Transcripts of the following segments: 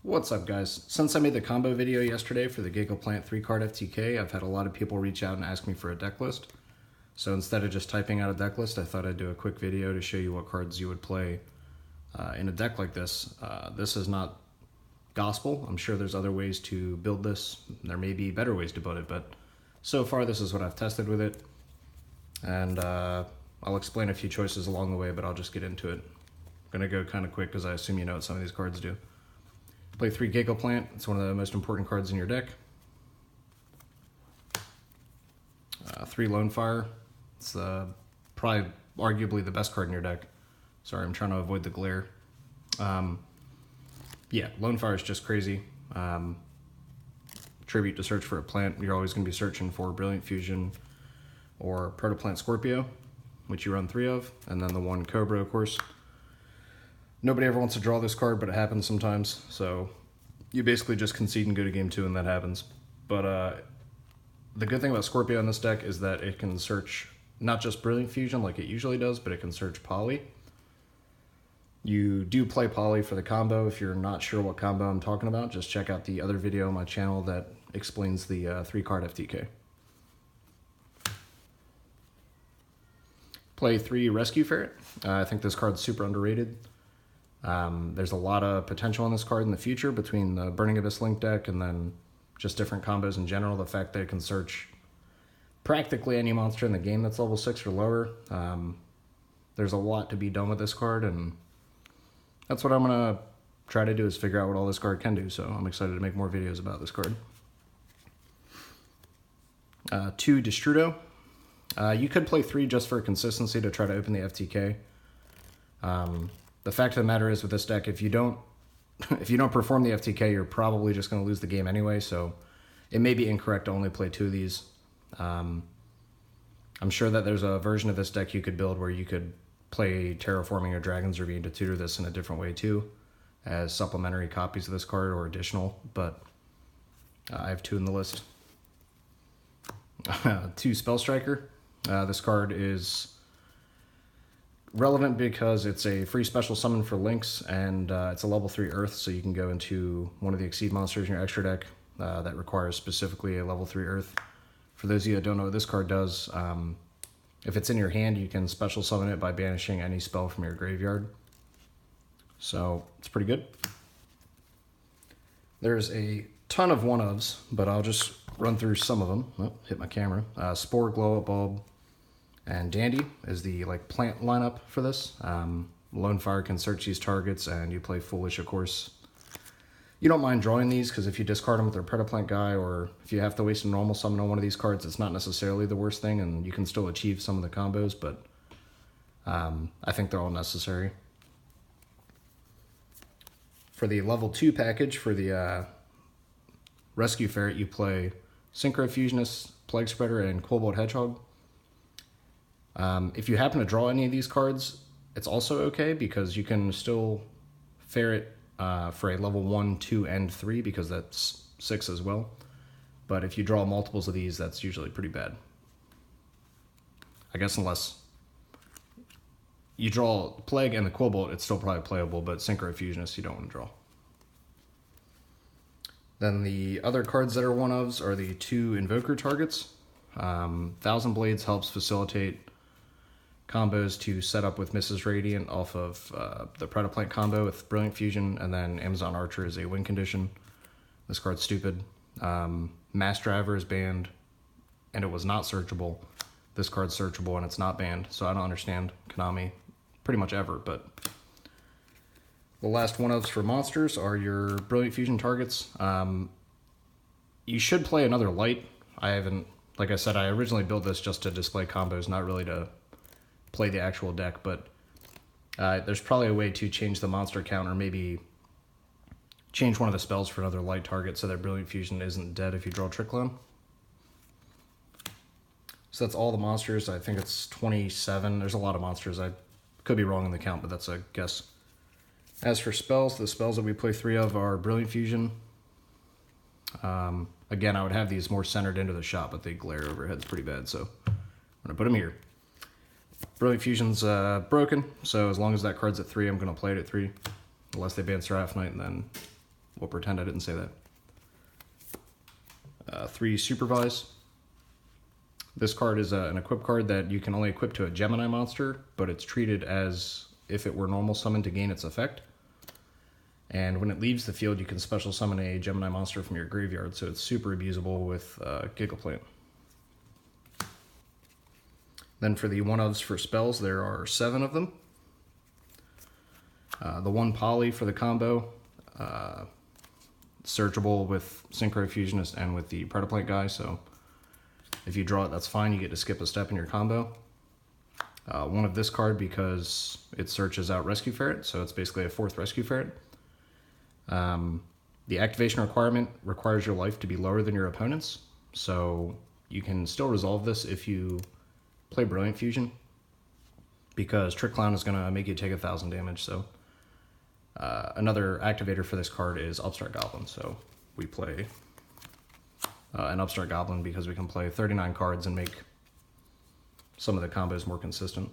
What's up, guys? Since I made the combo video yesterday for the GigaPlant 3-card FTK, I've had a lot of people reach out and ask me for a deck list. So instead of just typing out a deck list, I thought I'd do a quick video to show you what cards you would play in a deck like this. This is not gospel. I'm sure there's other ways to build this. There may be better ways to build it, but so far this is what I've tested with it. And I'll explain a few choices along the way, but I'll just get into it. I'm going to go kind of quick because I assume you know what some of these cards do. Play 3 GigaPlant. It's one of the most important cards in your deck. 3 Lonefire. It's probably arguably the best card in your deck. Sorry, I'm trying to avoid the glare. Yeah, Lonefire is just crazy. Tribute to search for a plant. You're always going to be searching for Brilliant Fusion or Predaplant Scorpio, which you run 3 of, and then the 1 Cobra, of course. Nobody ever wants to draw this card, but it happens sometimes. So you basically just concede and go to game 2 and that happens. But the good thing about Scorpio in this deck is that it can search not just Brilliant Fusion like it usually does, but it can search Poly. You do play Poly for the combo. If you're not sure what combo I'm talking about, just check out the other video on my channel that explains the 3-card FTK. Play 3 Rescue Ferret. I think this card's super underrated. There's a lot of potential on this card in the future between the Burning Abyss Link deck and then just different combos in general. The fact that it can search practically any monster in the game that's level 6 or lower. There's a lot to be done with this card, and that's what I'm going to try to do, is figure out what all this card can do. So I'm excited to make more videos about this card. 2 Destrudo. You could play 3 just for consistency to try to open the FTK. The fact of the matter is with this deck, if you don't perform the FTK, you're probably just going to lose the game anyway, so it may be incorrect to only play 2 of these. I'm sure that there's a version of this deck you could build where you could play Terraforming or Dragon's Ravine to tutor this in a different way too, as supplementary copies of this card or additional, but I have 2 in the list. 2 Spellstriker. This card is relevant because it's a free special summon for Lynx, and it's a level 3 Earth, so you can go into one of the Exceed monsters in your extra deck that requires specifically a level 3 Earth. For those of you that don't know what this card does, if it's in your hand, you can special summon it by banishing any spell from your graveyard. So it's pretty good. There's a ton of one-ofs, but I'll just run through some of them. Oh, hit my camera. Spore, Glow Up Bulb, and Dandy is the plant lineup for this. Lonefire can search these targets, and you play Foolish, of course. You don't mind drawing these, because if you discard them with their Predaplant guy, or if you have to waste a normal summon on one of these cards, it's not necessarily the worst thing, and you can still achieve some of the combos, but I think they're all necessary. For the level 2 package, for the Rescue Ferret, you play Synchro Fusionist, Plaguespreader, and Quillbolt Hedgehog. If you happen to draw any of these cards, it's also okay, because you can still Ferret for a level 1, 2, and 3, because that's 6 as well. But if you draw multiples of these, that's usually pretty bad. I guess unless you draw Plague and the Quillbolt, it's still probably playable, but Synchro Fusionist you don't want to draw. Then the other cards that are one-ofs are the 2 Invoker targets. Thousand Blades helps facilitate combos to set up with Mrs. Radiant off of the Predaplant combo with Brilliant Fusion, and then Amazon Archer is a win condition. This card's stupid. Mass Driver is banned, and it was not searchable. This card's searchable, and it's not banned, so I don't understand Konami pretty much ever, but the last one-ofs for monsters are your Brilliant Fusion targets. You should play another light. I haven't, like I said, I originally built this just to display combos, not really to play the actual deck, but there's probably a way to change the monster count, or maybe change one of the spells for another light target so that Brilliant Fusion isn't dead if you draw Trick Clone. So that's all the monsters. I think it's 27. There's a lot of monsters. I could be wrong in the count, but that's a guess. As for spells, the spells that we play 3 of are Brilliant Fusion. Again, I would have these more centered into the shot, but they glare overhead pretty bad, so I'm going to put them here. Brilliant Fusion's broken, so as long as that card's at 3, I'm going to play it at 3. Unless they ban Seraphinite, and then We'll pretend I didn't say that. 3 Supervise. This card is an equip card that you can only equip to a Gemini monster, but it's treated as if it were normal summon to gain its effect. And when it leaves the field, you can special summon a Gemini monster from your graveyard, so it's super abusable with GigaPlant. Then for the one-ofs for spells, there are 7 of them. The 1 Poly for the combo, searchable with Synchro Fusionist and with the Predaplant guy, so if you draw it, that's fine. You get to skip a step in your combo. 1 of this card because it searches out Rescue Ferret, so it's basically a 4th Rescue Ferret. The activation requirement requires your life to be lower than your opponent's, so you can still resolve this if you play Brilliant Fusion, because Trick Clown is going to make you take 1,000 damage. So another activator for this card is Upstart Goblin, so we play an Upstart Goblin because we can play 39 cards and make some of the combos more consistent.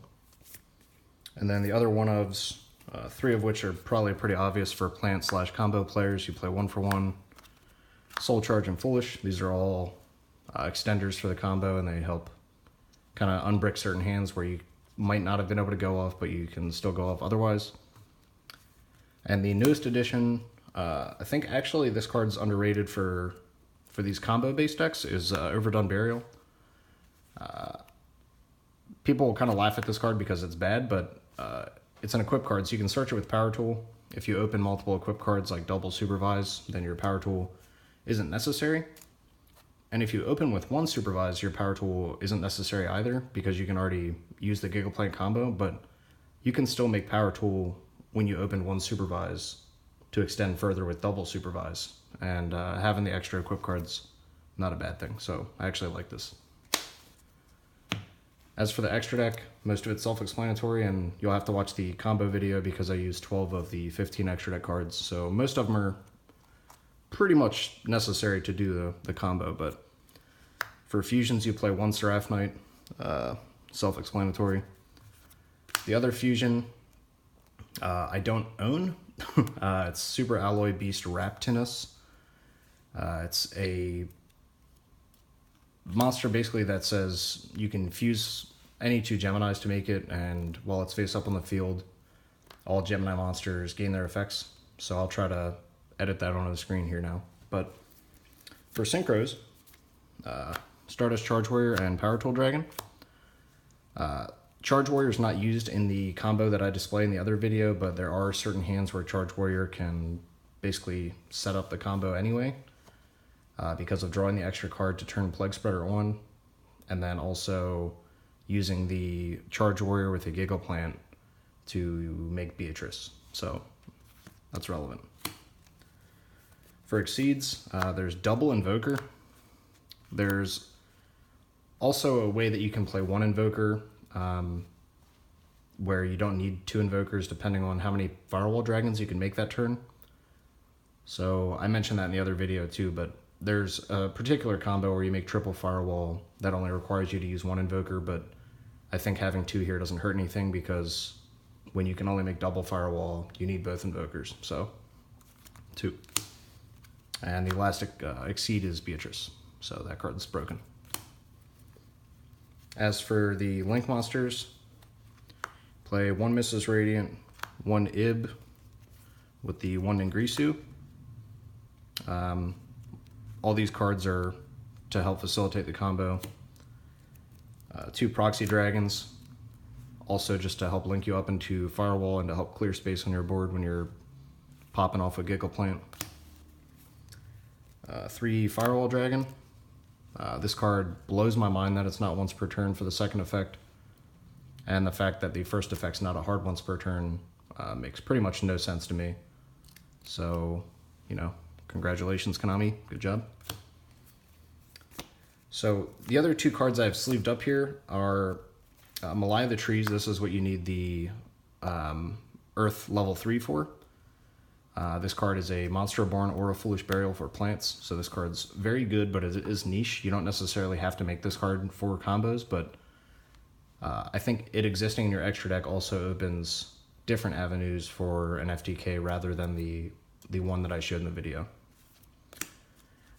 And then the other one-ofs, 3 of which are probably pretty obvious for plant/combo players. You play 1-for-1, Soul Charge, and Foolish. These are all extenders for the combo, and they help kind of unbrick certain hands where you might not have been able to go off, but you can still go off otherwise. And the newest addition, I think actually this card's underrated for these combo-based decks, is Overdone Burial. People kind of laugh at this card because it's bad, but it's an equip card, so you can search it with Power Tool. If you open multiple equip cards like double Supervise, then your Power Tool isn't necessary. And if you open with 1 Supervise, your Power Tool isn't necessary either, because you can already use the GigaPlant combo, but you can still make Power Tool when you open 1 Supervise to extend further with double Supervise. And having the extra equip cards, not a bad thing, so I actually like this. As for the extra deck, most of it's self-explanatory, and you'll have to watch the combo video because I used 12 of the 15 extra deck cards, so most of them are pretty much necessary to do the combo. But for fusions, you play 1 Seraphinite, self-explanatory. The other fusion I don't own. It's Superalloy Beast Raptinus. It's a monster basically that says you can fuse any 2 Geminis to make it, and while it's face up on the field, all Gemini monsters gain their effects. So I'll try to edit that onto the screen here now. But for synchros, Stardust, Charge Warrior, and Power Tool Dragon. Charge Warrior is not used in the combo that I display in the other video, but there are certain hands where Charge Warrior can basically set up the combo anyway, because of drawing the extra card to turn Plaguespreader on, and then also using the Charge Warrior with a GigaPlant to make Beatrice. So that's relevant. For Exceeds, there's double Invoker. There's also a way that you can play 1 Invoker, where you don't need 2 Invokers depending on how many Firewall Dragons you can make that turn. So I mentioned that in the other video too, but there's a particular combo where you make triple Firewall that only requires you to use 1 Invoker, but I think having 2 here doesn't hurt anything, because when you can only make double Firewall, you need both Invokers, so 2. And the last Exceed is Beatrice, so that card's broken. As for the Link monsters, play 1 Mrs. Radiant, 1 Ib with the 1 Ningrisu. All these cards are to help facilitate the combo. 2 Proxy Dragons, also just to help link you up into Firewall and to help clear space on your board when you're popping off a GigaPlant. 3 Firewall Dragon. This card blows my mind that it's not once per turn for the second effect, and the fact that the first effect's not a hard once per turn makes pretty much no sense to me. So, you know, congratulations Konami, good job. So the other 2 cards I've sleeved up here are Malaya the Trees. This is what you need the Earth level 3 for. This card is a Monster Born or a Foolish Burial for plants, so this card's very good, but it is niche. You don't necessarily have to make this card for combos, but I think it existing in your extra deck also opens different avenues for an FTK rather than the the one that I showed in the video.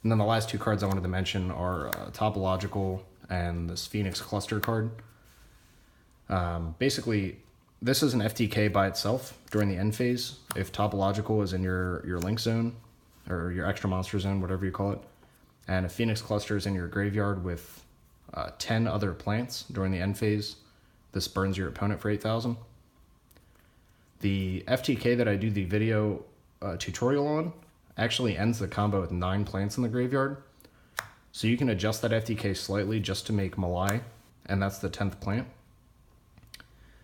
And then the last two cards I wanted to mention are Topological and this Phoenix Cluster card. Basically, this is an FTK by itself during the end phase. If Topological is in your link zone, or your extra monster zone, whatever you call it, and if Phoenix Cluster is in your graveyard with 10 other plants during the end phase, this burns your opponent for 8,000. The FTK that I do the video tutorial on actually ends the combo with 9 plants in the graveyard. So you can adjust that FTK slightly just to make Malai, and that's the 10th plant.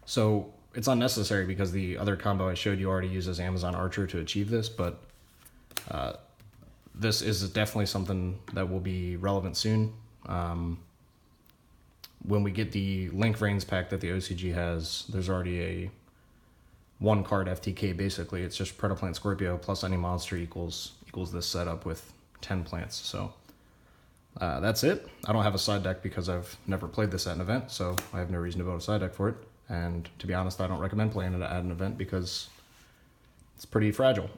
So it's unnecessary because the other combo I showed you already uses Amazon Archer to achieve this, but this is definitely something that will be relevant soon. When we get the Link Reigns pack that the OCG has, there's already a 1 card FTK basically. It's just Predaplant Scorpio plus any monster equals this setup with 10 plants. So that's it. I don't have a side deck because I've never played this at an event, so I have no reason to build a side deck for it. And to be honest, I don't recommend playing it at an event because it's pretty fragile.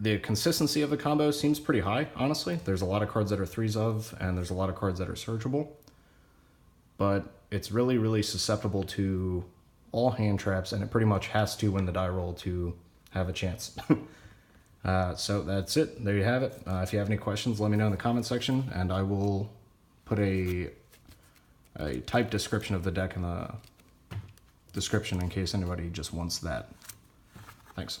The consistency of the combo seems pretty high, honestly. There's a lot of cards that are 3s of, and there's a lot of cards that are searchable. But it's really, really susceptible to all hand traps, and it pretty much has to win the die roll to have a chance. So that's it. There you have it. If you have any questions, let me know in the comment section, and I will put a typed description of the deck in the description in case anybody just wants that. Thanks.